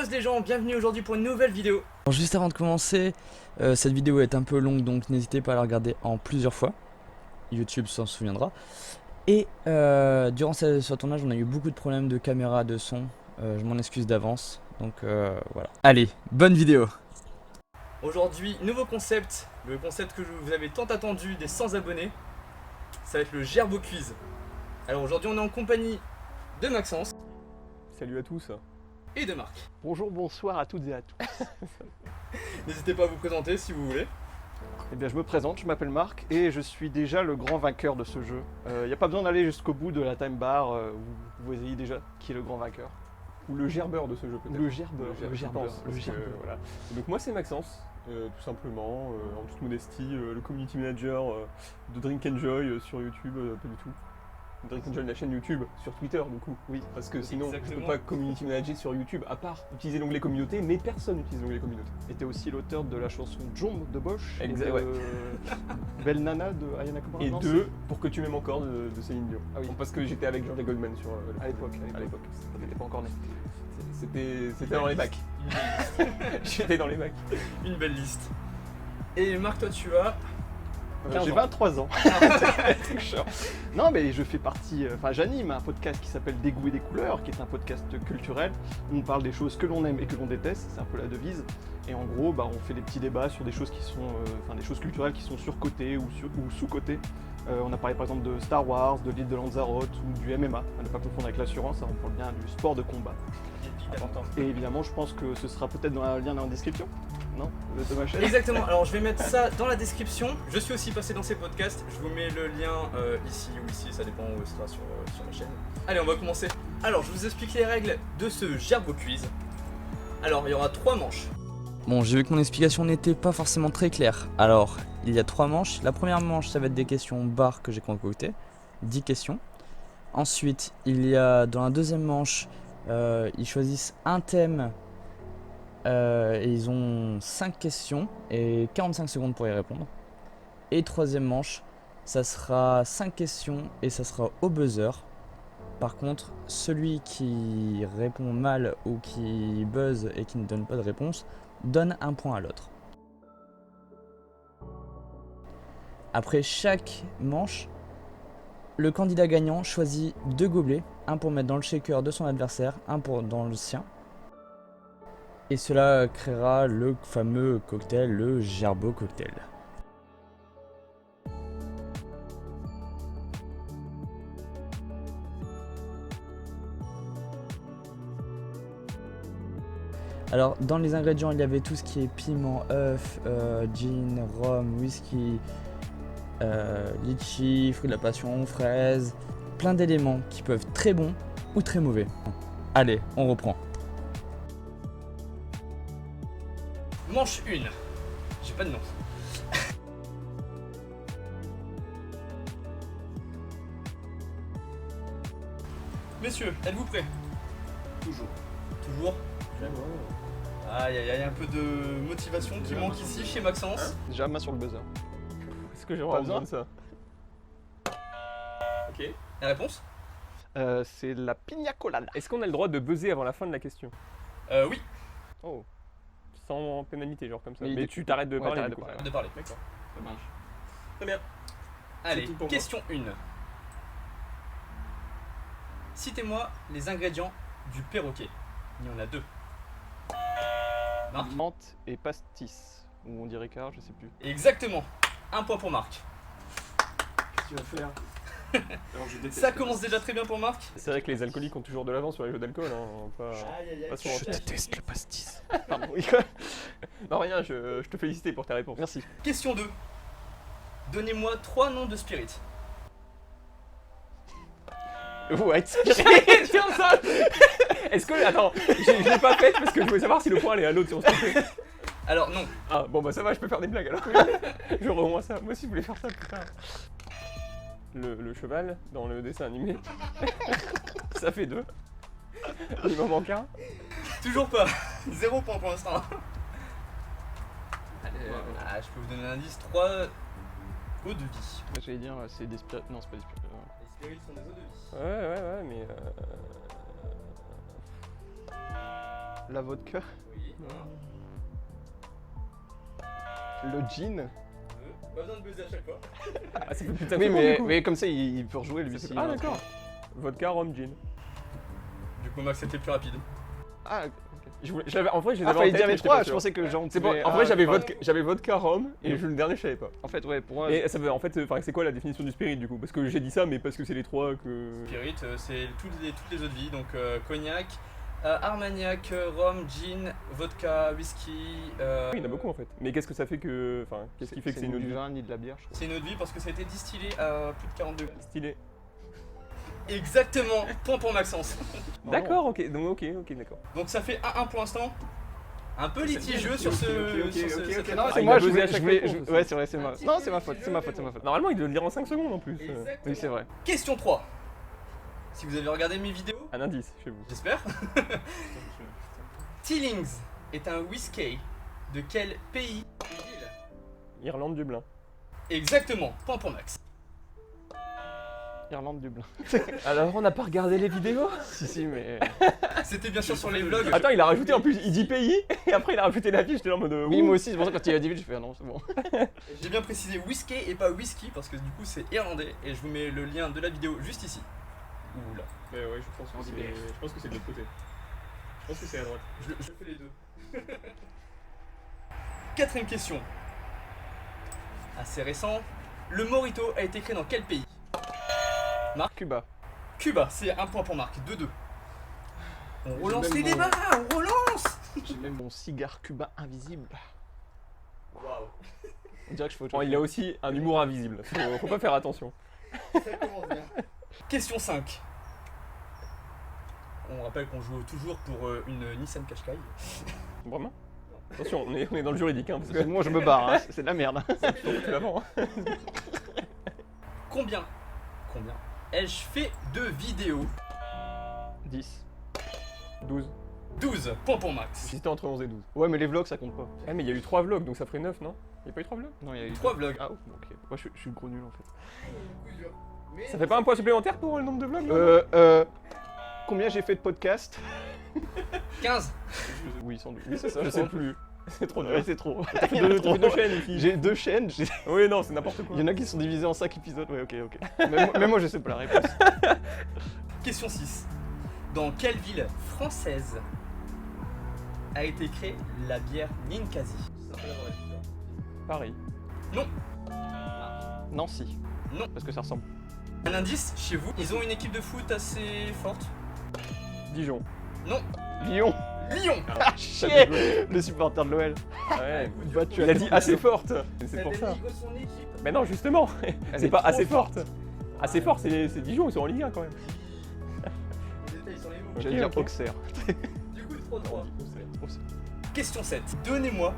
Buzz les gens, bienvenue aujourd'hui pour une nouvelle vidéo. Alors juste avant de commencer, cette vidéo est un peu longue donc n'hésitez pas à la regarder en plusieurs fois. YouTube s'en souviendra. Et durant ce tournage on a eu beaucoup de problèmes de caméra, de son. Je m'en excuse d'avance. Donc voilà. Allez, bonne vidéo. Aujourd'hui, nouveau concept, le concept que vous avez tant attendu des 100 abonnés. Ça va être le Gerbo Quiz. Alors aujourd'hui on est en compagnie de Maxence Salut à tous. et de Marc. Bonjour, bonsoir à toutes et à tous. N'hésitez pas à vous présenter si vous voulez. Eh bien, je me présente, je m'appelle Marc et je suis déjà le grand vainqueur de ce jeu. Il n'y a pas besoin d'aller jusqu'au bout de la time bar où vous voyez déjà qui est le grand vainqueur. Ou le gerbeur de ce jeu peut-être. Le gerbeur, je pense, parce que, voilà. Et donc moi c'est Maxence, tout simplement, en toute modestie, le community manager de Drink Enjoy sur YouTube, pas du tout. Drink Enjoy, la chaîne YouTube, sur Twitter du coup, oui, parce que sinon je Exactement. peux pas community manager sur YouTube, à part utiliser l'onglet communauté, mais personne n'utilise l'onglet communauté. Et t'es aussi l'auteur de la chanson Jomb de Bosch Exact, et de ouais. Belle Nana de Ayana Kamura. Et non, deux, pour que tu m'aimes encore de Céline Dion. Ah oui. Parce que j'étais avec George Goldman sur À l'époque. à l'époque. T'étais pas encore né. C'était dans les bacs. J'étais dans les bacs. Une belle liste. Et Marc, toi tu as... 15 J'ai ans. 23 ans. Non, mais je fais partie, j'anime un podcast qui s'appelle Des goûts et des couleurs, qui est un podcast culturel où on parle des choses que l'on aime et que l'on déteste, c'est un peu la devise. Et en gros, on fait des petits débats sur des choses qui sont, des choses culturelles qui sont surcotées ou sous-cotées. On a parlé par exemple de Star Wars, de l'île de Lanzarote ou du MMA, à ne pas confondre avec l'assurance, on parle bien du sport de combat. Important. Et évidemment, je pense que ce sera peut-être dans un lien dans la description, non, de ma chaîne. Exactement, alors je vais mettre ça dans la description. Je suis aussi passé dans ces podcasts. Je vous mets le lien ici ou ici, ça dépend où il sera sur ma chaîne. Allez, on va commencer. Alors, je vous explique les règles de ce Gerbo Quiz. Alors, il y aura 3 manches. Bon, j'ai vu que mon explication n'était pas forcément très claire. Alors, il y a 3 manches. La première manche, ça va être des questions barres que j'ai concoctées. 10 questions. Ensuite, il y a dans la deuxième manche, ils choisissent un thème et ils ont 5 questions et 45 secondes pour y répondre. Et troisième manche, ça sera 5 questions et ça sera au buzzer. Par contre, celui qui répond mal ou qui buzz et qui ne donne pas de réponse donne un point à l'autre. Après chaque manche, le candidat gagnant choisit 2 gobelets, un pour mettre dans le shaker de son adversaire, un pour dans le sien. Et cela créera le fameux cocktail, le Gerbo Cocktail. Alors dans les ingrédients il y avait tout ce qui est piment, œuf, gin, rhum, whisky, litchi, fruits de la passion, fraises, plein d'éléments qui peuvent être très bons ou très mauvais. Allez, on reprend. Manche 1. J'ai pas de nom. Messieurs, êtes-vous prêts? Toujours. Toujours? Aïe aïe aïe, un peu de motivation qui manque ici chez Maxence. Déjà, main sur le buzzer. Est-ce que j'ai Pas vraiment besoin de ça? Ok. La réponse? C'est la pina colada. Est-ce qu'on a le droit de buzzer avant la fin de la question? Oui. Oh. Sans pénalité, genre comme ça. Mais Mais du tu coup- t'arrêtes de ouais, parler. t'arrêtes du de coup. parler. De parler. D'accord. Ça marche. Très bien. Allez, tout pour moi. question 1. Citez-moi les ingrédients du perroquet. Il y en a 2. Marc? Menthe et pastis. Ou on dirait car, je sais plus. Exactement. Un point pour Marc. Qu'est-ce que tu vas faire? Alors, je déteste Ça commence déjà très bien pour Marc. C'est vrai que les alcooliques ont toujours de l'avance sur les jeux d'alcool. Hein. Pas se mentir. déteste le pastis. Pardon. Non, rien, je te félicite pour ta réponse. Merci. Question 2. Donnez-moi 3 noms de spirit. White Tiens ça. Est-ce que. Attends, je l'ai pas faite parce que je voulais savoir si le point allait à l'autre si on se trompait. Alors non. Ah bon bah ça va, je peux faire des blagues alors. Je revois ça. Moi aussi je voulais faire ça plus tard. Le cheval dans le dessin animé. Ça fait 2. Il m'en manque un. Toujours pas. 0 point pour l'instant. Allez, je peux vous donner un indice. 3 eaux de vie. J'allais dire, c'est des spirites. Non, c'est pas des spirites. Les spirits sont des eaux de vie. Ouais, mais. La vodka. Oui. Le gin. Pas besoin de buzzer à chaque fois. Ah, ça fait plus de 5 Oui, secondes, du coup. mais comme ça, il peut rejouer lui Ça aussi. fait- Ah d'accord. Vodka, rhum, gin. Du coup, Max, c'était plus rapide. Ah, ok. En vrai, je les Ah, avais fallait en tête, dire mais les j'étais trois, pas je sûr. pensais que genre. C'est bon, pouvait- en vrai, ah, j'avais vodka, rhum, et le dernier, je savais pas. En fait, ouais, pour moi. Et ça veut, en fait, c'est quoi la définition du spirit du coup? Parce que j'ai dit ça, mais parce que c'est les trois que. Spirit, c'est toutes les eaux de vie, donc cognac, armagnac, rhum, gin, vodka, whisky. Oui, il y en a beaucoup en fait. Mais qu'est-ce que ça fait que. Enfin, qu'est-ce qui fait que c'est une ni eau de du vie vin ni de la bière, je trouve. C'est une eau de vie parce que ça a été distillé à plus de 40 degrés. Stylé. Exactement, point pour Maxence. D'accord, ok, donc ok, d'accord. Donc ça fait 1-1 pour l'instant. Un peu litigieux sur ce. ok, sur ce- ok, cette ok. Non, phrase. c'est il moi, a je buzzé voulais. à chaque je voulais- réponse je- aussi. Ouais, c'est vrai, c'est moi. Un petit Non, peu c'est ma faute, c'est ma faute, c'est ma faute. Normalement, il doit le dire en 5 secondes en plus. Exactement. Oui, c'est vrai. Question 3. Si vous avez regardé mes vidéos, Un indice chez vous. j'espère. Tillings est un whisky de quel pays et ville? Irlande, Dublin. Exactement, point pour Max. Irlande, Dublin. Alors, on n'a pas regardé les vidéos? Si, mais. C'était bien sûr sur les vlogs. Attends, il a rajouté en plus, il dit pays, et après il a rajouté la ville, j'étais là en mode. Oui, ouh. moi aussi, c'est pour ça que quand il a dit vite, j'ai fait ah non, c'est bon. J'ai bien précisé whisky et pas whisky parce que du coup c'est irlandais et je vous mets le lien de la vidéo juste ici. Ou là. Ouais, je pense que c'est de l'autre côté. Je pense que c'est à droite. Je fais les deux. Quatrième question. Assez récent. Le Morito a été créé dans quel pays? Cuba. Cuba, c'est un point pour Marc, 2-2. On relance même les mon- débats, on relance. J'ai même mon cigare cubain invisible. Waouh, On dirait que je fais autre Bon, chose. il a aussi un humour invisible, faut pas faire attention. ça commence bien. Question 5. On rappelle qu'on joue toujours pour une Nissan Qashqai. Vraiment? Attention, on est dans le juridique, hein, parce que Moi, je me barre, hein, c'est de la merde. tu l'avant. Hein. Combien ai-je fait de vidéos? 10. 12. 12 points pour Max. J'hésitais entre 11 et 12. Ouais, mais les vlogs, ça compte pas. Ah, mais il y a eu 3 vlogs, donc ça ferait 9, non? Il y a pas eu 3 vlogs? Non, il y a eu 3 vlogs. Ah, ok. Moi, je suis le gros nul en fait. Ça fait pas un point supplémentaire pour le nombre de vlogs là Combien j'ai fait de podcasts? 15. Oui, sans doute. Oui, c'est ça. Je sais plus. C'est trop Ouais, dur. c'est trop. T'as fait deux chaînes ici. J'ai 2 chaînes. Oui, non, c'est n'importe quoi. Il y en a qui sont divisés en 5 épisodes. Ouais, ok. Même moi, je sais pas la réponse. Question 6. Dans quelle ville française a été créée la bière Ninkasi? Pareil. Nancy. Non. Parce que ça ressemble. Un indice, chez vous, ils ont une équipe de foot assez forte. Dijon. Lyon. Lyon. Ah, Ça chier. dégoûte. Le supporter de l'OL. Ouais. Battu à Il a dit tout. assez forte. C'est La pour ça. dénigre son équipe. Mais non, justement. Elle C'est est pas trop assez forte. Assez fort, c'est Dijon, ils sont en Ligue 1 quand même. Les détails sur les mots. J'allais dire ok. Auxerre. Du coup, 3-3. Auxerre. Question 7. Donnez-moi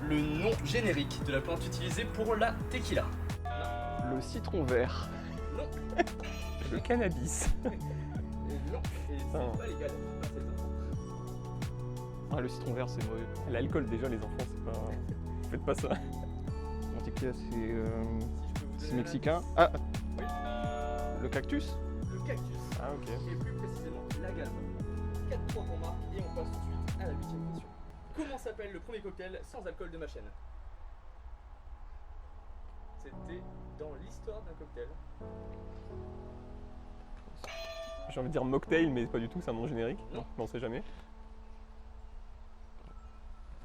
le nom générique de la plante utilisée pour la tequila. Le citron vert. Non. Le cannabis. Non. Et Ah. c'est pas légal. Ah, le citron vert, c'est mauvais. L'alcool, déjà, les enfants, c'est pas. Faites pas ça. Mon tequila, Si je peux vous c'est donner mexicain. un Ah, Oui. le cactus. indice. Le cactus. Ah, ok. Et plus précisément la gamme. 4-3 pour Marc et on passe tout de suite à la 8ème question. Comment s'appelle le premier cocktail sans alcool de ma chaîne? C'était dans l'histoire d'un cocktail. J'ai envie de dire mocktail, mais pas du tout, c'est un nom générique. Non. Mais on sait jamais.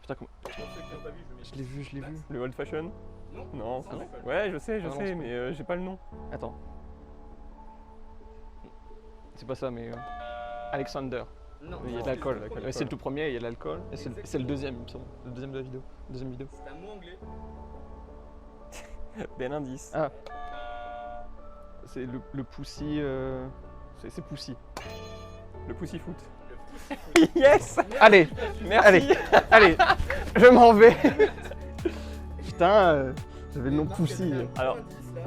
Putain, comment... Pour ceux qui n'ont pas vu, je mets. Je l'ai vu. Le old fashion? Non. Non, sans c'est. alcool. Ouais, je sais, Ah non, c'est pas- mais j'ai pas le nom. Attends. C'est pas ça, mais. Alexander. Non. Il y a non, de l'alcool. c'est le premier. Ouais, c'est le tout premier, il y a de l'alcool. Et c'est le Exactement. deuxième, il me semble. Le deuxième de la vidéo. Deuxième vidéo. C'est un mot anglais. Ben indice. Ah. C'est le Pussy. C'est Pussy. Le pussyfoot. Le pouce. Yes. Allez, Merci. allez, je m'en vais. Putain, j'avais le nom Marc, Pussy. il y avait un Alors, indice, là.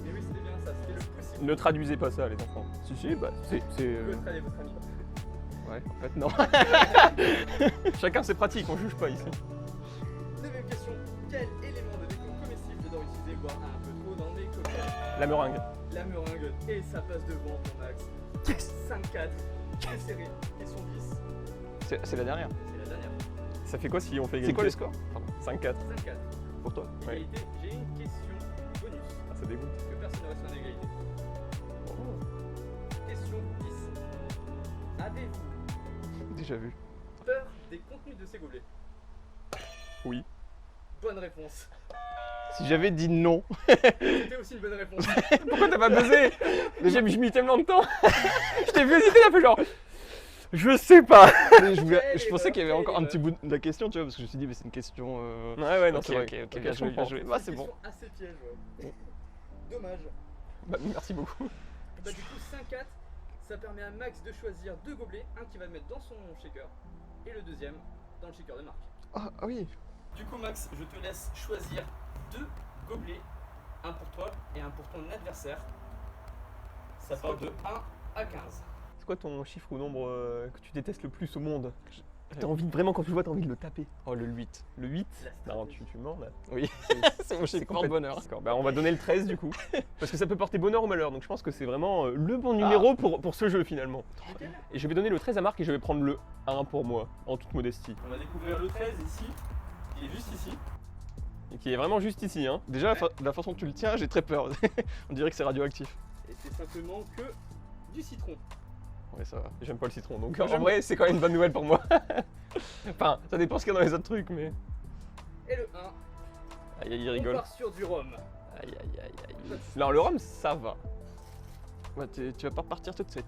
Mais oui, c'était bien ça, c'était le pouce. Ne traduisez pas ça, les enfants. si, bah, c'est. Votre ami. Ouais, en fait, non. Chacun ses pratiques, on juge pas ici. Deuxième question. Quel élément de déco comestible j'adore utiliser, voire un peu trop dans mes cocktails? La meringue. La meringue. Et ça passe devant pour Max. 5-4. C'est serré. Question 10. C'est la dernière. C'est la dernière. Ça fait quoi si on fait égalité? C'est quoi le score? 5-4. 5-4. Pour toi? Ouais. Égalité, j'ai une question bonus Ah, ça dégoûte. que personne ne reste en égalité. Question 10. Avez-vous Déjà vu. peur des contenus de ces gobelets? Oui. Bonne réponse. Si j'avais dit non, C'était aussi une bonne réponse. Pourquoi t'as pas buzzé? J'ai mis tellement de temps. Je t'ai vu hésiter là, fait genre. Je sais pas. je pensais qu'il y avait encore un petit bout de la question, tu vois, parce que je me suis dit, mais c'est une question. Ouais, non, Ok, c'est vrai. ok, Ok, bien je joué, comprends. bien joué. C'est Bah, une c'est bon. question assez piège. Ouais. Dommage. Bah, merci beaucoup. Bah, du coup, 5-4, ça permet à Max de choisir 2 gobelets, un qui va le mettre dans son shaker et le deuxième dans le shaker de Marc. Ah oui. Du coup, Max, je te laisse choisir 2 gobelets, un pour toi et un pour ton adversaire. Ça part de 1 à 15. C'est quoi ton chiffre ou nombre que tu détestes le plus au monde? T'as envie, vraiment, quand tu le vois, t'as envie de le taper. Oh, le 8. Le 8? La Non, stratégie. tu mens là. Oui, c'est mon chiffre de complètement- bonheur. D'accord, bah on va donner le 13 du coup. Parce que ça peut porter bonheur ou malheur, donc je pense que c'est vraiment le bon numéro pour ce jeu finalement. Lequel? Et je vais donner le 13 à Marc et je vais prendre le 1 pour moi, en toute modestie. On va découvrir le 13 ici, qui est juste ici. Et qui est vraiment juste ici, hein. Déjà, la façon dont tu le tiens, j'ai très peur. On dirait que c'est radioactif. Et c'est simplement que du citron. Ouais, ça va. J'aime pas le citron, donc Moi, en j'aime- vrai c'est quand même une bonne nouvelle pour moi. Enfin, ça dépend ce qu'il y a dans les autres trucs, mais... Et le 1, Aïe aïe, il on rigole. part sur du rhum. Aïe aïe aïe aïe. Non, le rhum, ça va. Ouais, tu vas pas repartir tout de suite.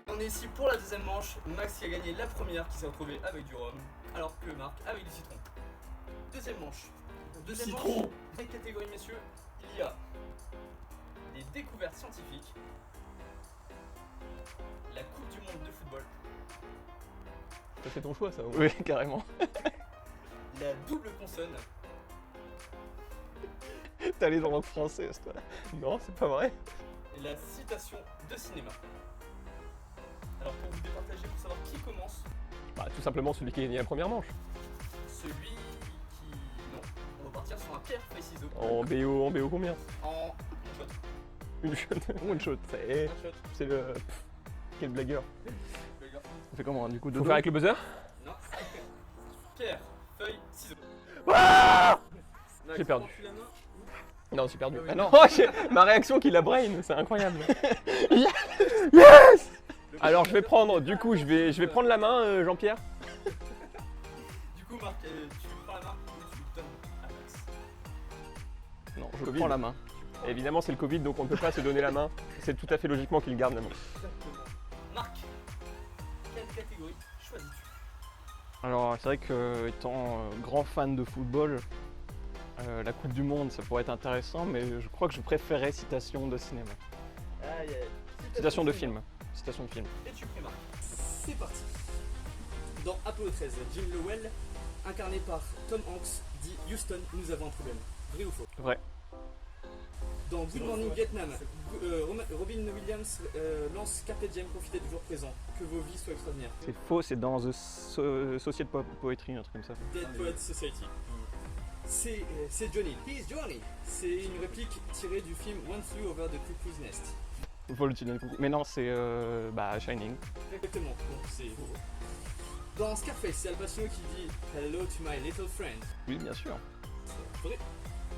On est ici pour la deuxième manche. Max qui a gagné la première, qui s'est retrouvé avec du rhum, alors que Marc avec du citron. Deuxième manche. Deuxième Citron. manche. Dans catégorie messieurs, il y a les découvertes scientifiques, la Coupe du Monde de football, Ça fait ton choix, ça. Oui, carrément. la double consonne T'es allé dans le français, toi. Non, c'est pas vrai. et la citation de cinéma. Alors pour vous départager, pour savoir qui commence, Bah, tout simplement celui qui a gagné la première manche. celui qui... Non, on va partir sur un pierre, feuille, ciseaux. En BO combien? En shot. Une shot. One shot. C'est Un shot. c'est le. Quel blagueur. On fait comment, du coup, Faut dodo faire avec le buzzer? Non. Pierre, feuille, ciseaux. Ah Max, J'ai perdu. prends-tu la main? Non, j'ai perdu. Ah oui. Ah non. Oh, ma réaction qui la brain, c'est incroyable. Le Alors je vais prendre, du coup je vais prendre la main, Jean-Pierre. Du coup, Marc, tu prends la main et tu donnes à Max. Non, je Covid. prends la main. Évidemment c'est le Covid donc on ne peut pas se donner la main. C'est tout à fait logiquement qu'il garde la main. Exactement. Marc, quelle catégorie choisis-tu? Alors, c'est vrai que, étant grand fan de football, la Coupe du Monde, ça pourrait être intéressant, mais je crois que je préférais citation de cinéma. Aïe, aïe. Citation de film. Citation de film. Et tu prends Marc. C'est parti. Dans Apollo 13, Jim Lowell, incarné par Tom Hanks, dit Houston, nous avons un problème. Vrai ou faux? Vrai. Dans Good Morning Vietnam, Robin Williams lance Carpe Diem, profitez du jour présent. Que vos vies soient extraordinaires. C'est faux, c'est dans The Society Poetry, un truc comme ça. Dead Poets Society. C'est Johnny. He's Johnny. C'est une réplique tirée du film One Flew Over the Cuckoo's Nest. Faut le tirer. Mais non, c'est Shining. Exactement. Donc c'est faux. Dans Scarface, c'est Al Pacino qui dit Hello to my little friend. Oui, bien sûr. C'est vrai.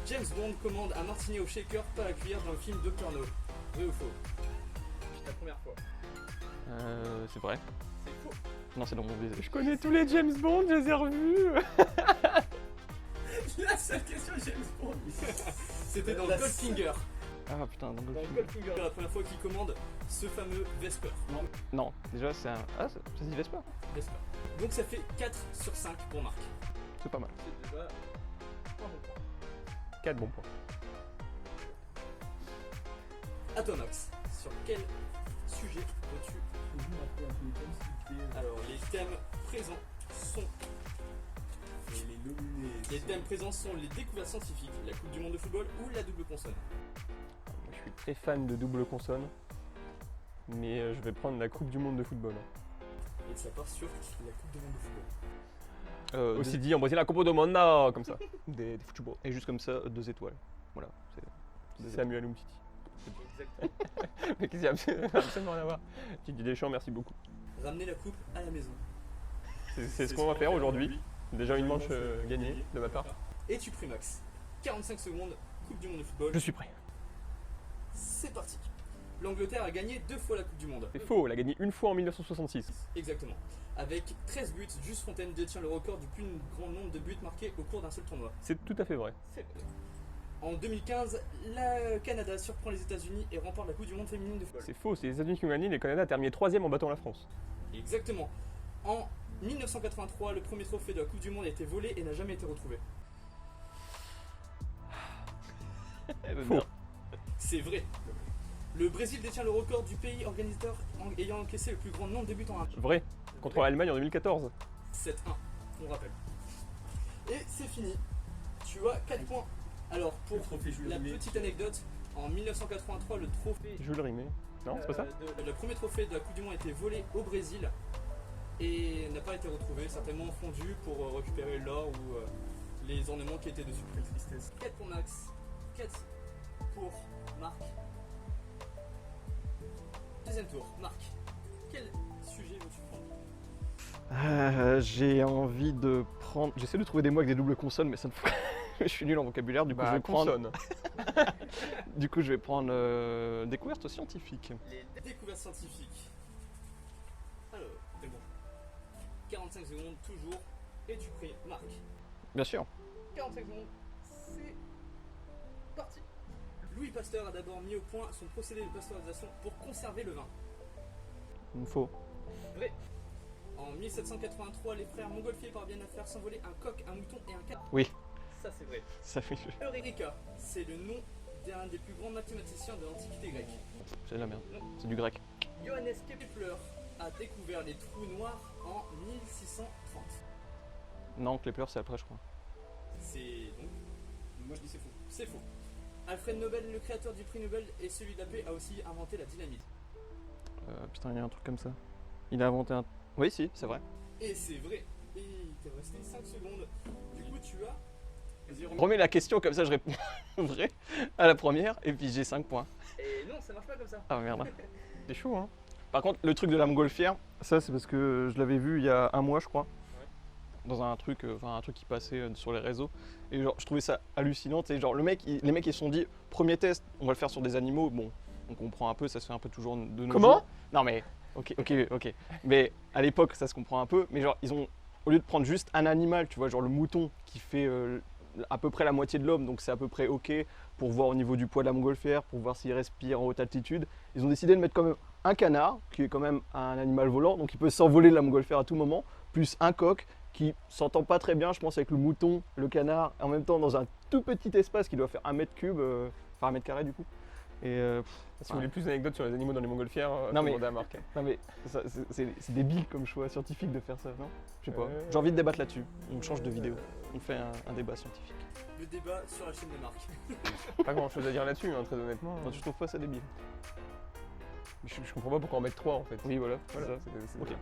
James Bond commande un martini au shaker, pas à cuire dans le film Dr. No. Vrai ou faux? C'est la première fois. C'est vrai. C'est faux. Non, c'est dans mon baiser. Je connais tous les James Bond, je les ai revus. La seule question James Bond. C'était dans Goldfinger. Ah putain, dans Dans Goldfinger. Goldfinger, la première fois qu'il commande ce fameux Vesper. Non, déjà, c'est un. Ah, ça se dit Vesper. Vesper. Donc ça fait 4 sur 5 pour Marc. C'est pas mal. C'est déjà un bon point. 4 bons points. À toi Max, sur quel sujet veux-tu? Alors les thèmes présents sont... Les thèmes présents sont les découvertes scientifiques, la Coupe du Monde de football ou la double consonne. Moi, je suis très fan de double consonne. Mais je vais prendre la Coupe du Monde de football. Et ça part sur la Coupe du Monde de football. Aussi dit en Brésil, la Coupe du Monde, comme ça. Des football. Et juste comme ça, 2 étoiles. Voilà. C'est 2 étoiles. Samuel Umtiti. Exactement. Mais qu'est-ce qu'il y a absolument rien à voir. Didier Deschamps, merci beaucoup. Ramener la coupe à la maison. C'est ce qu'on va faire aujourd'hui. Déjà une manche gagnée de ma part. Et tu pries Max. 45 secondes, Coupe du Monde de football. Je suis prêt. C'est parti. L'Angleterre a gagné 2 fois la Coupe du Monde. C'est faux, elle a gagné une fois en 1966. Exactement. Avec 13 buts, Just Fontaine détient le record du plus grand nombre de buts marqués au cours d'un seul tournoi. C'est tout à fait vrai. En 2015, le Canada surprend les États-Unis et remporte la Coupe du Monde féminine de football. C'est faux, c'est les États-Unis qui ont gagné, le Canada a terminé 3ème en battant la France. Exactement. En 1983, le premier trophée de la Coupe du Monde a été volé et n'a jamais été retrouvé. Faux. C'est vrai. Le Brésil détient le record du pays organisateur ayant encaissé le plus grand nombre de buts en un match. Vrai. Contre l'Allemagne en 2014. 7-1, on rappelle. Et c'est fini. Tu as 4 points. Alors, pour la petite anecdote, en 1983, le trophée. Je veux le rimer. Non, c'est pas ça le premier trophée de la Coupe du Monde a été volé au Brésil et n'a pas été retrouvé, certainement fondu pour récupérer l'or ou les ornements qui étaient dessus. Quelle tristesse. 4 pour Max, 4 pour Marc. Deuxième tour, Marc. Quel sujet veux-tu prendre? J'ai envie de prendre. J'essaie de trouver des mots avec des doubles consonnes, mais ça ne fait. Je suis nul en vocabulaire, du coup je vais prendre. consonne. Du coup je vais prendre découverte scientifique. Les découvertes scientifiques. Alors, c'est bon. 45 secondes, toujours. Et tu pries, Marc. Bien sûr. 45 secondes, c'est parti. Louis Pasteur a d'abord mis au point son procédé de pasteurisation pour conserver le vin. Faux. Vrai. En 1783, les frères Montgolfier parviennent à faire s'envoler un coq, un mouton et un canard. Oui. Ça c'est vrai. Ça fait. Eureka, c'est le nom d'un des plus grands mathématiciens de l'Antiquité grecque. C'est de la merde. C'est du grec. Johannes Kepler a découvert les trous noirs en 1630. Non, Kepler c'est après je crois. C'est donc. Moi je dis c'est faux. C'est faux. Alfred Nobel, le créateur du prix Nobel et celui de la paix, a aussi inventé la dynamite. Putain, il y a un truc comme ça. Il a inventé un. Oui, si, c'est vrai. Et c'est vrai. Et il t'est resté 5 secondes. Du coup, tu as. Remets la question comme ça je réponds vrai à la première et puis j'ai 5 points. Et non, ça marche pas comme ça. Ah merde. C'est chaud, hein. Par contre, le truc de la montgolfière, ça c'est parce que je l'avais vu il y a un mois je crois. Dans un truc qui passait sur les réseaux. Et genre, je trouvais ça hallucinant. Et genre, les mecs ils se sont dit, premier test, on va le faire sur des animaux. Bon, on comprend un peu, ça se fait un peu toujours de nos Comment jours. Non mais, ok. Mais à l'époque, ça se comprend un peu. Mais genre, ils ont, au lieu de prendre juste un animal, tu vois, genre le mouton qui fait à peu près la moitié de l'homme, donc c'est à peu près ok pour voir au niveau du poids de la montgolfière, pour voir s'il respire en haute altitude. Ils ont décidé de mettre quand même un canard, qui est quand même un animal volant, donc il peut s'envoler de la montgolfière à tout moment, plus un coq qui s'entend pas très bien, je pense, avec le mouton, le canard, en même temps dans un tout petit espace qui doit faire 1 mètre cube, enfin 1 mètre carré du coup. Et Si vous voulez plus d'anecdotes sur les animaux dans les montgolfières, Non, mais- demandez à Marc. non mais c'est débile comme choix scientifique de faire ça, non? Je sais pas. J'ai envie de débattre là-dessus. On change de vidéo. On fait un débat scientifique. Le débat sur la chaîne de Marc. Pas grand chose à dire là-dessus, hein, très honnêtement. Non, tu trouves pas ça débile? Je comprends pas pourquoi en mettre 3 en fait. Oui, voilà. Voilà, c'est ça. c'est- Ok.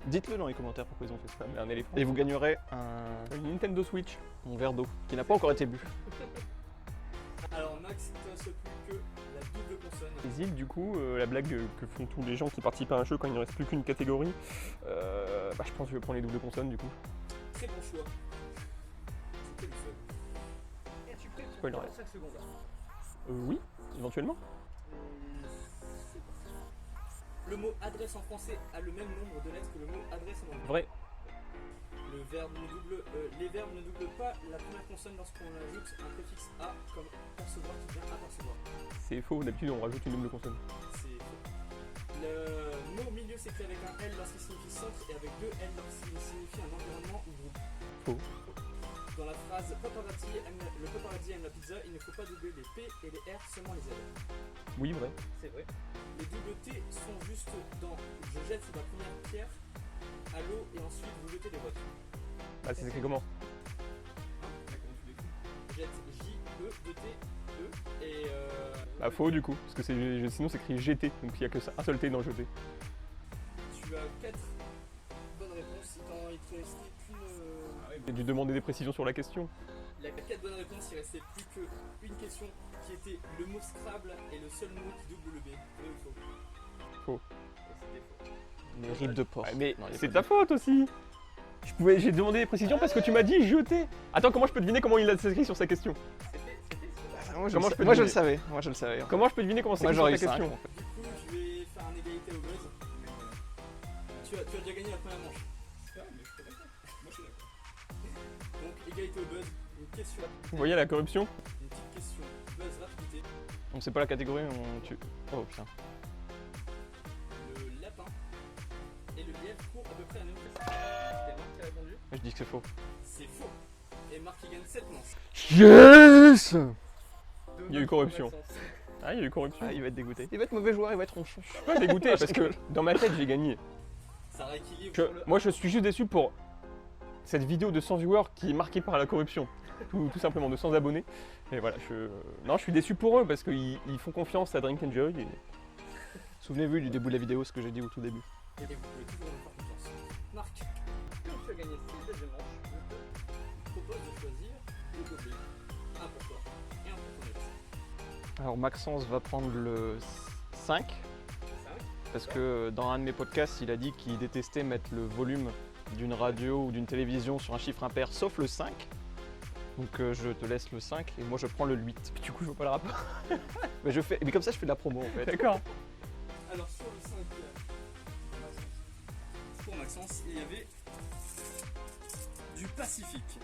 Dites-le dans les commentaires pourquoi ils ont fait ça. Mais un éléphant. Et vous gagnerez Une Nintendo Switch. un verre d'eau qui n'a pas encore été bu. Alors, Max, il ne reste plus que la double consonne. Les îles, du coup, la blague que font tous les gens qui participent à un jeu quand il ne reste plus qu'une catégorie, je pense que je vais prendre les doubles consonnes du coup. Très bon choix. C'était le seul. Et tu pries Spoiler. 45 secondes. Oui, éventuellement. Le mot adresse en français a le même nombre de lettres que le mot adresse en anglais. Vrai. Les verbes ne doublent pas la première consonne lorsqu'on ajoute un préfixe a comme percevoir qui vient apercevoir. C'est faux, d'habitude on rajoute une double consonne. C'est faux. Le mot milieu s'écrit avec un L lorsqu'il signifie centre et avec 2 L lorsqu'il signifie un environnement ou groupe. Faux. Dans la phrase le paparazzi aime la pizza, il ne faut pas doubler les P et les R, seulement les L. Oui, vrai. C'est vrai. Les double T sont juste dans je jette la première pierre à l'eau et ensuite vous jetez les vôtres. Bah, c'est écrit comment? Jette J-E-2-T-E et Bah, faux du coup, parce que sinon c'est écrit GT, donc il n'y a que ça, un seul T dans jeter. tu as 4 bonnes réponses. Il te restait qu'une. Ah oui, J'ai dû demander des précisions sur la question. Il y a 4 bonnes réponses, il restait plus qu'une question qui était le mot Scrabble est le seul mot qui double le B. Vrai ou faux? Faux. Et c'était faux. Les ribs de porc. Ouais, mais Non, il y a c'est pas ta faute aussi. J'ai demandé des précisions parce que tu m'as dit jeter. Attends, comment je peux deviner comment il a écrit sur sa question? Moi, Comment je peux moi je deviner le savais. Moi je le savais. Comment je peux deviner comment c'est Moi écrit j'aurais sur eu ta 5. question? Du coup, je vais faire un égalité au buzz. Tu as déjà gagné la première manche. Ah, mais je suis pas d'accord. Moi, je suis d'accord. Donc, égalité au buzz, une question. Vous voyez la corruption? Une petite question. Buzz, rapidité. On sait pas la catégorie, on tue. Oh putain. Le lapin et le lièvre courent à peu près à la même question. C'est Marc qui a répondu. Je dis que c'est faux. C'est faux. Et Marc qui gagne 7 manches. Yes. Il y a eu corruption. Ah, il y a eu corruption. Ah, il va être dégoûté. Il va être mauvais joueur, il va être ronchon. Je suis pas dégoûté parce que dans ma tête j'ai gagné. Ça rééquilibre Je- sur le. moi je suis juste déçu pour cette vidéo de 100 viewers qui est marquée par la corruption. Tout simplement de 100 abonnés. Et voilà, non, je suis déçu pour eux parce qu'ils font confiance à Drink Enjoy. Et... Souvenez-vous du début de la vidéo, ce que j'ai dit au tout début. Et vous pouvez toujours me faire confiance. Marc, comme tu as gagné ces deuxième manches, je te propose de choisir deux gobelets. Un pour toi et un pour ton adversaire. Alors Maxence va prendre le 5. 5. Parce que dans un de mes podcasts, il a dit qu'il détestait mettre le volume d'une radio ou d'une télévision sur un chiffre impair, sauf le 5. Donc je te laisse le 5 et moi je prends le 8. Du coup, je vois pas le rapport. Mais comme ça, je fais de la promo en fait. D'accord. Alors sur le 5, pour Maxence, il y avait du Pacifique.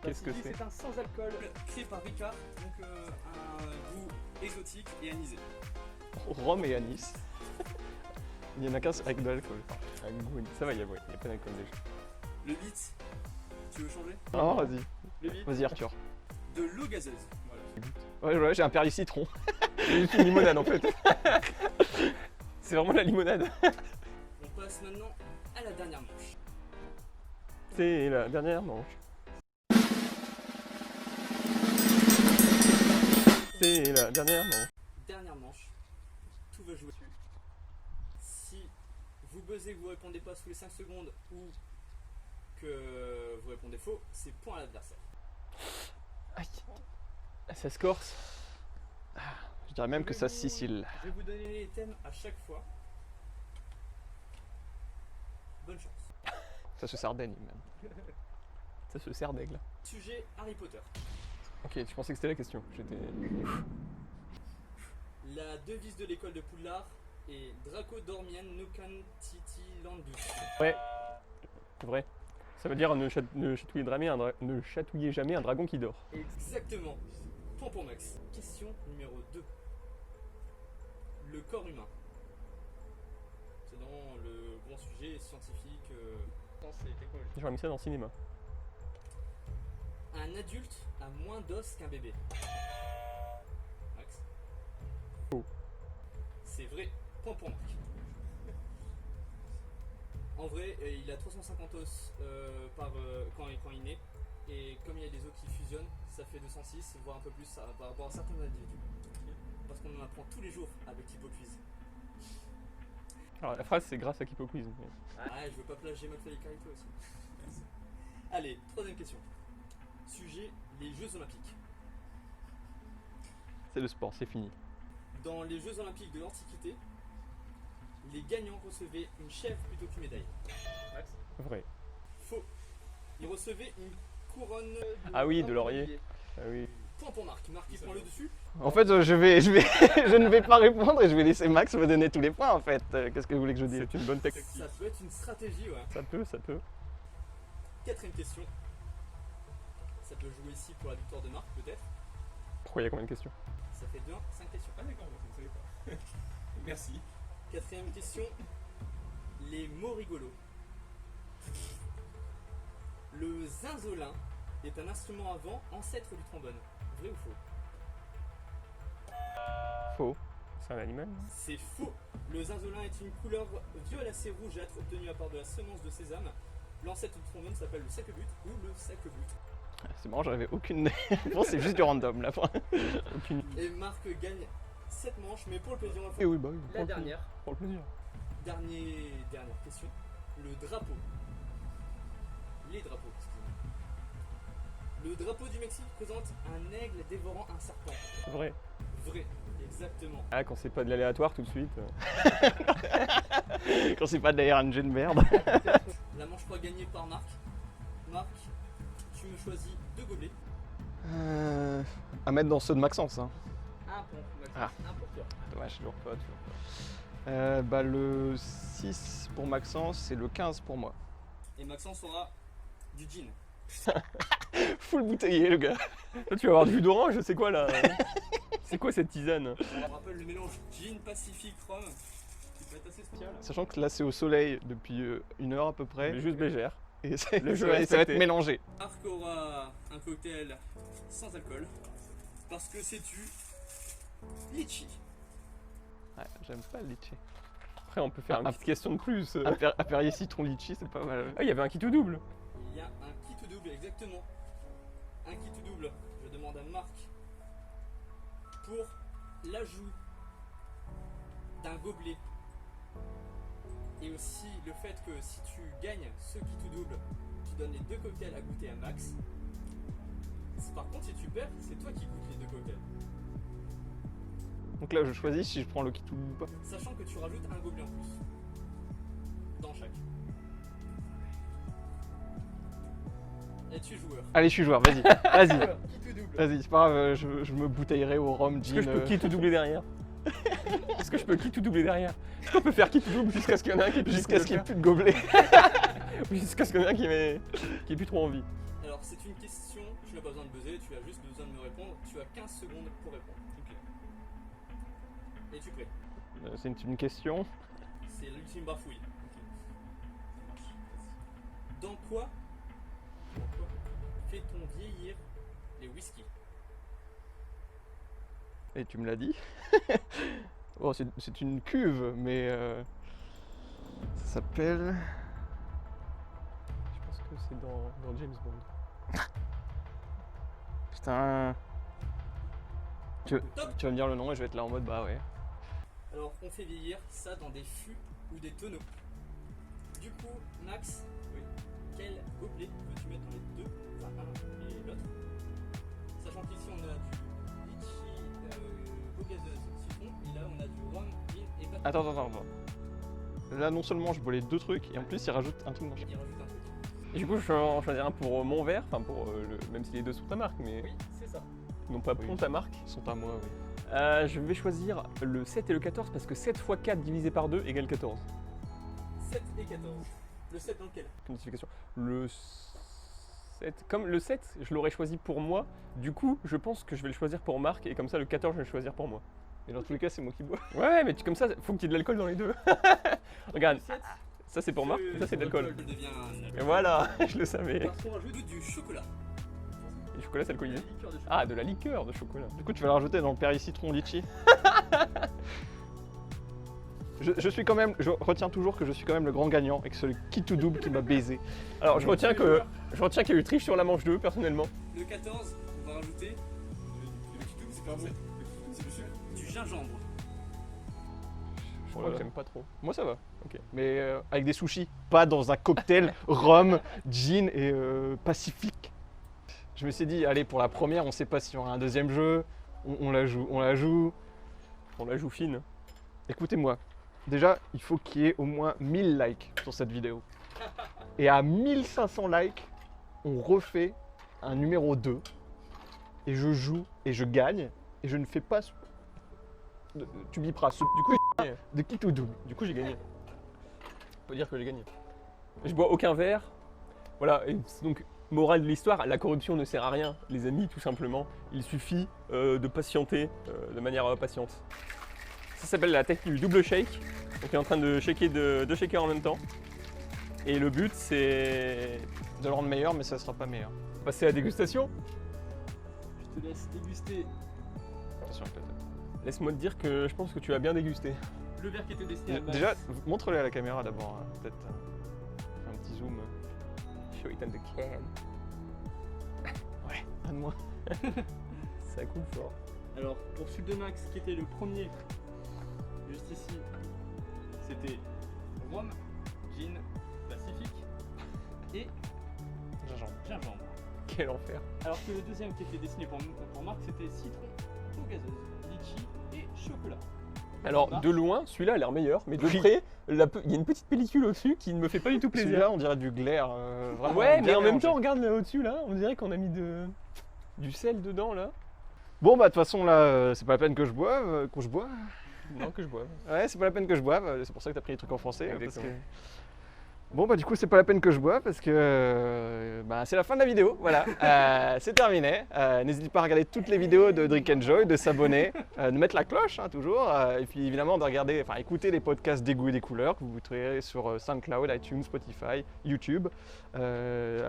Qu'est-ce que Pacifique, c'est? un sans alcool créé par Ricard, donc un goût exotique et anisé. Rhum et anis. Il y en a qu'un avec de l'alcool. Un goût, ça va, il y a pas d'alcool déjà. Le 8, tu veux changer? Non, vas-y. Le 8, Vas-y Arthur. de l'eau gazeuse. Voilà. Ouais, j'ai un perlis citron. C'est juste une limonade en fait. C'est vraiment la limonade. On passe maintenant à la dernière manche. C'est la dernière manche. C'est la dernière manche. Dernière manche, tout va jouer dessus. Si vous buzzez que vous répondez pas sous les 5 secondes ou que vous répondez faux, c'est point à l'adversaire. Aïe. Ça se corse. Je dirais même que ça se Sicile. Je vais vous donner les thèmes à chaque fois. Bonne chance. Ça se Sardaigne même. Ça se sert d'aigle. Sujet Harry Potter. Ok, tu pensais que c'était la question. J'étais. La devise de l'école de Poudlard est Draco Dormian Nucan Titi Landus. Ouais. Vrai. Ça veut dire ne chatouillez jamais un dragon qui dort. Exactement. Point pour Max. Question numéro 2. Le corps humain. C'est dans le grand sujet scientifique, sciences et technologie. J'aurais mis ça dans le cinéma. Un adulte a moins d'os qu'un bébé. Max? Faux. C'est vrai. Point pour Marc. En vrai, il a 350 os quand il naît. Et comme il y a des os qui fusionnent, ça fait 206, voire un peu plus par rapport à certains individus. Parce qu'on en apprend tous les jours avec Hypoquiz. Alors la phrase c'est grâce à Kipo Quiz. mais- Ah, je veux pas plagier McFly et Carito aussi. Allez, troisième question. Sujet, les Jeux Olympiques. C'est le sport, c'est fini. Dans les Jeux Olympiques de l'Antiquité, les gagnants recevaient une chèvre plutôt qu'une médaille. Max? Vrai. Faux. Ils recevaient une couronne de Ah oui, de laurier. Ah oui. Point pour Marc. Marc, il prend le dessus. En fait, je ne vais pas répondre et je vais laisser Max me donner tous les points en fait. Qu'est-ce que vous voulez que je dise? C'est une bonne tactique. Ça peut être une stratégie, ouais. Ça peut. Quatrième question. Ça peut jouer ici pour la victoire de Marc, peut-être. Pourquoi il y a combien de questions? Ça fait 2, 5 questions. Ah, d'accord, moi, je ne savais pas. Merci. Quatrième question. Les mots rigolos. Le zinzolin est un instrument à vent ancêtre du trombone. Vrai ou faux? Faux. C'est un animal non? C'est faux. Le zinzolin est une couleur violacée rougeâtre obtenue à part de la semence de sésame. L'ancêtre du trombone s'appelle le sac-but ou le sac-but. C'est marrant, j'avais aucune réponse, c'est juste du random là. Aucune. Et Marc gagne 7 manches, mais pour le plaisir, on va Et faire oui, bah oui. la dernière. Pour le plaisir. Dernière question. Le drapeau. Les drapeaux, excusez-moi. Le drapeau du Mexique présente un aigle dévorant un serpent. Vrai. Vrai, exactement. Ah, quand c'est pas de l'aléatoire tout de suite. Quand c'est pas de la RNG de merde. La manche 3 gagnée par Marc. Marc, tu me choisis 2 gobelets. À mettre dans ceux de Maxence. Hein. Un pour Maxence, Ah. un pour toi. Dommage, toujours pas. Le 6 pour Maxence et le 15 pour moi. Et Maxence aura du gin. Full bouteillé, le gars. Toi, tu vas avoir du jus d'orange, c'est quoi là? C'est quoi cette tisane? On rappelle le mélange gin Pacific Rhum qui peut être assez spécial. Sachant que là, c'est au soleil depuis 1 heure à peu près. Mais juste légère. Et Le jeu ça va est être respecté. mélangé. Marc aura un cocktail sans alcool parce que c'est du litchi. Ouais, j'aime pas le litchi. Après, on peut faire une Ah, petite question de plus. Un Perrier citron litchi, c'est pas mal. Ah, il y avait un kit ou double. Il y a un kit double, exactement. Un kit double. Je demande à Marc pour l'ajout d'un gobelet. Et aussi le fait que si tu gagnes ce kit double, tu donnes les 2 cocktails à goûter à Max. Par contre, si tu perds, c'est toi qui goûtes les 2 cocktails. Donc là, je choisis si je prends le kit ou pas. Sachant que tu rajoutes un gobelet en plus. Dans chaque. Es-tu joueur? Allez, je suis joueur, vas-y. Vas-y, Kit double. vas-y, c'est pas grave, je me bouteillerai au rhum, Est-ce gin. que je peux kit ou doubler derrière? Est-ce que je peux kit ou doubler derrière? Est-ce qu'on peut faire kit ou double jusqu'à ce qu'il y en ait un qui ait plus Jusqu'à ce qu'il n'y ait plus de gobelet. Jusqu'à ce qu'il y en ait un qui ait plus trop envie. Alors c'est une question, tu n'as pas besoin de buzzer, tu as juste besoin de me répondre. Tu as 15 secondes pour répondre. Es-tu prêt? C'est une question. C'est l'ultime bafouille. Dans quoi fait-on vieillir les whisky? Et tu me l'as dit. Oh, c'est une cuve, mais ça s'appelle. Je pense que c'est dans James Bond. Putain. Tu Top. vas me dire le nom et je vais être là en mode bah ouais. Alors on fait vieillir ça dans des fûts ou des tonneaux. Du coup, Max, quel gobelet veux-tu mettre dans les deux, enfin un et l'autre? Sachant qu'ici on a du litchi eau gazeuse citron et là on a du rhum, gin et pas. Attends. Là, non seulement je bois les 2 trucs, et en plus il rajoute un truc dans chaque. Il rajoute un truc. Et du coup, je vais en choisir un pour mon verre, enfin pour même si les deux sont ta marque, mais Oui, c'est ça. non pas Oui. pour ta marque. Ils sont à moi, oui. Je vais choisir le 7 et le 14 parce que 7 x 4 divisé par 2 égale 14. 7 et 14. Le 7 dans lequel? Notification. Le 7. Comme le 7, je l'aurais choisi pour moi, du coup, je pense que je vais le choisir pour Marc et comme ça, le 14, je vais le choisir pour moi. Et dans tous les cas, c'est moi qui bois. Ouais, mais comme ça, faut qu'il y ait de l'alcool dans les deux. Regarde, Le 7, ça c'est pour Marc et ça c'est de l'alcool. devient un Et voilà, je le savais. parce qu'on rajoute du chocolat. Et le chocolat, c'est alcoolisé. Liqueur de chocolat. Ah, de la liqueur de chocolat. Du coup, tu vas le rajouter dans le Perrier citron litchi. Je suis quand même, je retiens toujours que je suis quand même le grand gagnant et que c'est le kit ou double qui m'a baisé. Alors, je retiens qu'il y a eu triche sur la manche 2, personnellement. Le 14, on va rajouter Le petit double, c'est pas bon. C'est le sucre. du gingembre. Je crois que j'aime pas trop. Moi, ça va. Ok. Mais avec des sushis, pas dans un cocktail rhum, gin et pacifique. Je me suis dit, allez, pour la première, on sait pas s'il y aura un deuxième jeu, on la joue. On la joue fine. Écoutez-moi, déjà, il faut qu'il y ait au moins 1000 likes sur cette vidéo. Et à 1500 likes, on refait un numéro 2. Et je joue et je gagne. Et je ne fais pas... Tu biperas. Du coup, De kit ou double. Du coup, j'ai gagné. On peut dire que j'ai gagné. Je bois aucun verre. Voilà, et donc, morale de l'histoire, la corruption ne sert à rien, les amis, tout simplement. Il suffit de patienter de manière patiente. Ça s'appelle la technique du double shake. Donc, il est en train de shaker deux shakers en même temps. Et le but, c'est De le rendre meilleur, mais ça sera pas meilleur. passer à la dégustation. Je te laisse déguster Attention avec la tête. Laisse-moi te dire que je pense que tu as bien dégusté. le verre qui était destiné à Max. Déjà, montre-le à la caméra d'abord, hein. Peut-être un petit zoom. Show it on the can. Un de moins. Ça coule fort. Alors, pour celui de Max, qui était le premier, juste ici, c'était rhum, gin, pacifique et Gingembre. gingembre. Quel enfer. Alors que le deuxième qui était dessiné pour Marc, c'était citron, eau gazeuse, litchi et chocolat. Alors Marc. de loin, celui-là a l'air meilleur, mais de près, il y a une petite pellicule au-dessus qui ne me fait pas du tout plaisir. Celui-là, on dirait du glaire. Vraiment Ouais, mais bien en même mélangé. temps, regarde là au-dessus là, on dirait qu'on a mis du sel dedans là. Bon, bah de toute façon, là, c'est pas la peine que je boive. Non, que je boive. Ouais, c'est pas la peine que je boive. C'est pour ça que t'as pris les trucs en français. Parce Exactement. que... Bon, bah du coup, c'est pas la peine que je boive parce que bah, c'est la fin de la vidéo. Voilà, c'est terminé. N'hésitez pas à regarder toutes les vidéos de Drink Enjoy, de s'abonner, de mettre la cloche hein, toujours. Et puis évidemment de regarder, enfin écouter les podcasts des goûts et des couleurs que vous trouverez sur SoundCloud, iTunes, Spotify, YouTube. À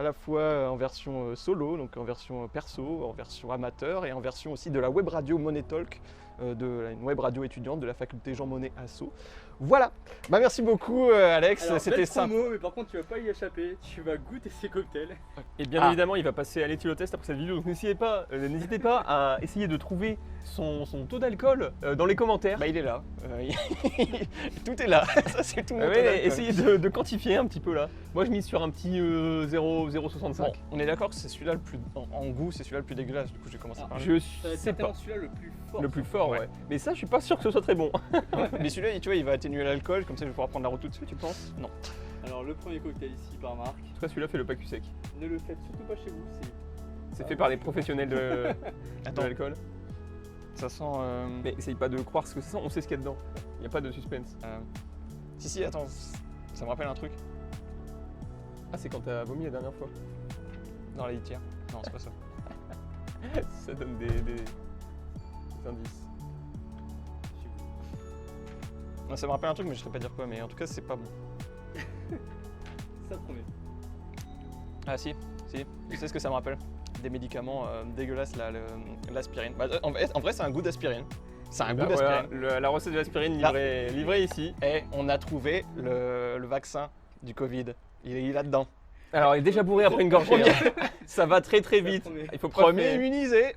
la fois en version solo, donc en version perso, en version amateur et en version aussi de la web radio Money Talk, une web radio étudiante de la faculté Jean Monnet à Sceaux. Voilà, bah merci beaucoup Alex, Alors, c'était belle sympa. promo, mais par contre tu vas pas y échapper, tu vas goûter ces cocktails. Et bien Ah. évidemment, il va passer à l'éthylotest après cette vidéo, donc n'hésitez pas à essayer de trouver son taux d'alcool dans les commentaires. Bah il est là, tout est là, ça c'est tout mon Ah taux ouais, d'alcool. essayez de quantifier un petit peu là. Moi je mise sur un petit 0,65. Bon, on est d'accord que c'est celui-là le plus, en goût c'est celui-là le plus dégueulasse, du coup j'ai commencé Ah. par là. Je Ça va être sais pas. certainement celui-là le plus fort. Le plus fort, ouais. Ouais. Mais ça, je suis pas sûr que ce soit très bon. Mais celui-là tu vois il va atténuer l'alcool, comme ça je vais pouvoir prendre la route tout de suite tu penses? Non. Alors le premier cocktail ici par Marc, En tout cas, celui-là fait le pacu sec. ne le faites surtout pas chez vous, C'est fait par les professionnels de Attends, l'alcool. ça sent... Mais essaye pas de croire ce que ça sent, on sait ce qu'il y a dedans. Il n'y a pas de suspense. Si attends, ça me rappelle un truc Ah, c'est quand t'as vomi la dernière fois. dans la litière. Non c'est pas ça. Ça donne des indices. Non ça me rappelle un truc mais je sais pas dire quoi, mais en tout cas c'est pas bon. ça promet. Ah si, tu sais ce que ça me rappelle? Des médicaments dégueulasses là, l'aspirine. Bah, en vrai c'est un goût d'aspirine. C'est un goût Bah, voilà, d'aspirine. la recette de l'aspirine Là. livrée ici. Et on a trouvé le vaccin du Covid. Il est là-dedans. Alors, il est déjà bourré après une gorgée. hein. Ça va très très vite. promet. Il faut pas Premier faire- immunisé.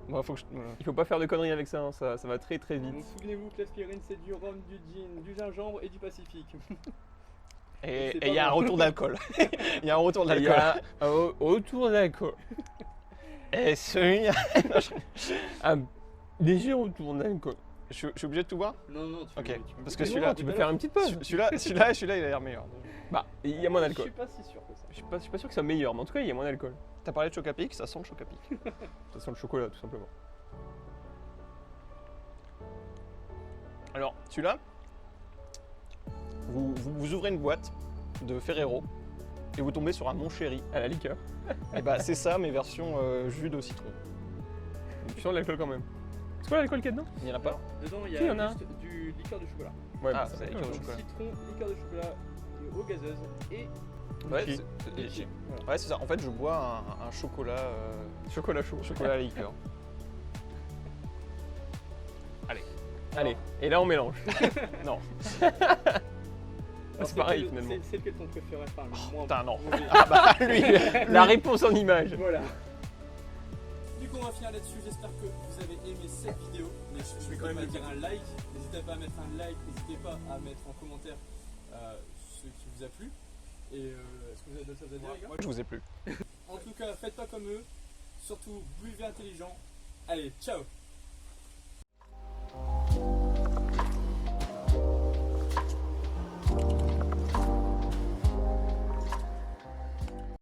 Bon, faut que il faut pas faire de conneries avec ça, hein. Ça va très très vite. Donc souvenez-vous que l'aspirine c'est du rhum, du gin, du gingembre et du Pacifique. Et C'est il y a pas un bon. retour d'alcool. Il y a un retour Il y d'alcool. a autour d'alcool. Et celui Un léger autour d'alcool. je suis obligé de tout boire? Non, non, tu Ok, peux parce que goûter. celui-là, tu peux faire une petite pause. Celui-là, il a l'air meilleur. Bah, il y a moins Je d'alcool. suis pas si sûr que ça. Je suis pas sûr que ça soit meilleur, mais en tout cas, il y a moins d'alcool. T'as parlé de Chocapic, ça sent le Chocapic. Ça sent le chocolat, tout simplement. Alors, celui-là, vous ouvrez une boîte de Ferrero et vous tombez sur un Mon Chéri. À la liqueur. Et bah c'est ça, mais version jus de citron. Tu sens l'alcool quand même. C'est quoi l'alcool qu'il y a dedans? Il n'y en a pas? Alors, dedans il y Si, il y a en a. juste du liqueur de chocolat. Ouais, Ah, mais c'est ça, la liqueur de Donc, chocolat. citron, liqueur de chocolat, eau gazeuse et Ouais, Litchi. litchi. Voilà. Ouais, c'est ça. En fait, je bois un chocolat, Chocolat chaud. chocolat à la liqueur. Allez, et là on mélange. Non. C'est pareil, finalement. C'est lequel ton préféré? Enfin, le moins Putain, non. mauvais. Ah bah lui. La réponse en image. Voilà. Du coup, on va finir là-dessus. J'espère que vous avez aimé cette vidéo. Mais je vais quand même dire un like. N'hésitez pas à mettre un like. N'hésitez pas à mettre en commentaire ce qui vous a plu. Et est-ce que vous avez d'autres choses à dire, les gars? Moi, je vous ai plu. En tout cas, faites pas comme eux. Surtout, buvez intelligent. Allez, ciao!